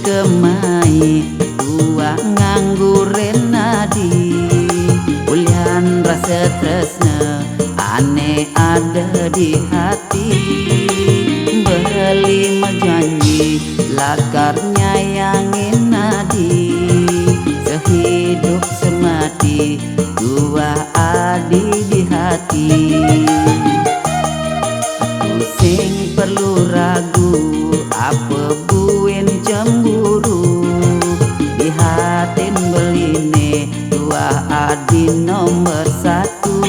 Kemai tua ngangguren nadi ulian rasa tresna aneh ada di hati beli menjanji lakar nyayangin nadi sehidup semati dua adi di hati aku sing perlu ragu apa buin cemburu di hatin beline dua adi nomor satu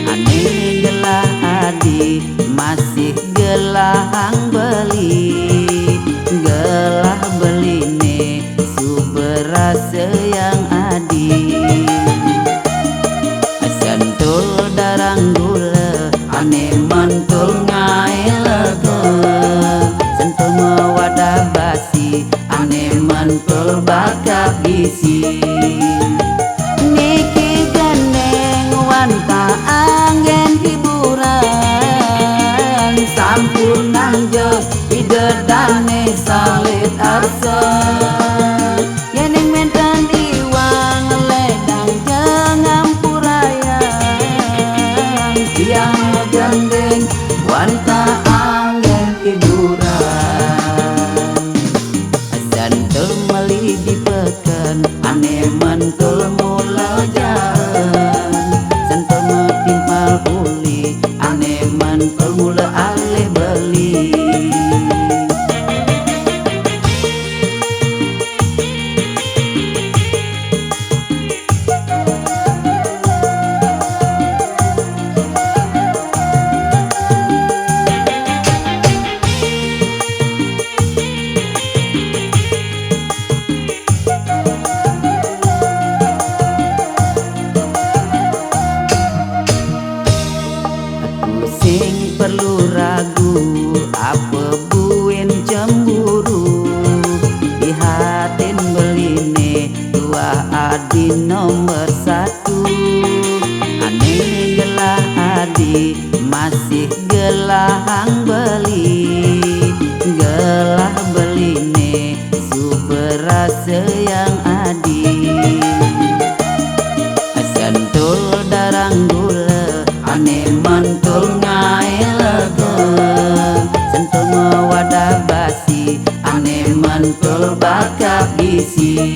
aneh gelah adi masih gelahang beli gelah beline suberasa yang adi sentul darang gula aneh mantul ngai lega sentul mewadah basi aneh mantul bakal gisi niki gandeng wanta angin hiburan sampun nangjo idedane salit arsa yeneng mentan iwang ledang jengam purayang tiang gandeng wanta angin hiburan sentul meli di pekan aneh mantul mula jalan sentul metimpal uli aneh mantul mula alih beli sing perlu ragu apa buin cemburu di hatin beline dua adi nomor satu aneh gelah adi masih gelahang beli gelah beline suberasa yang adi sentul darang gula aneh mantul ngai lega sentul mewadah basi aneh mantul bakal gisi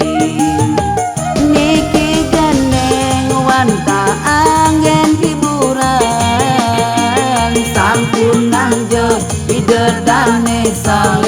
niki gandeng wanta angin hiburan sampun nangjo idedane sal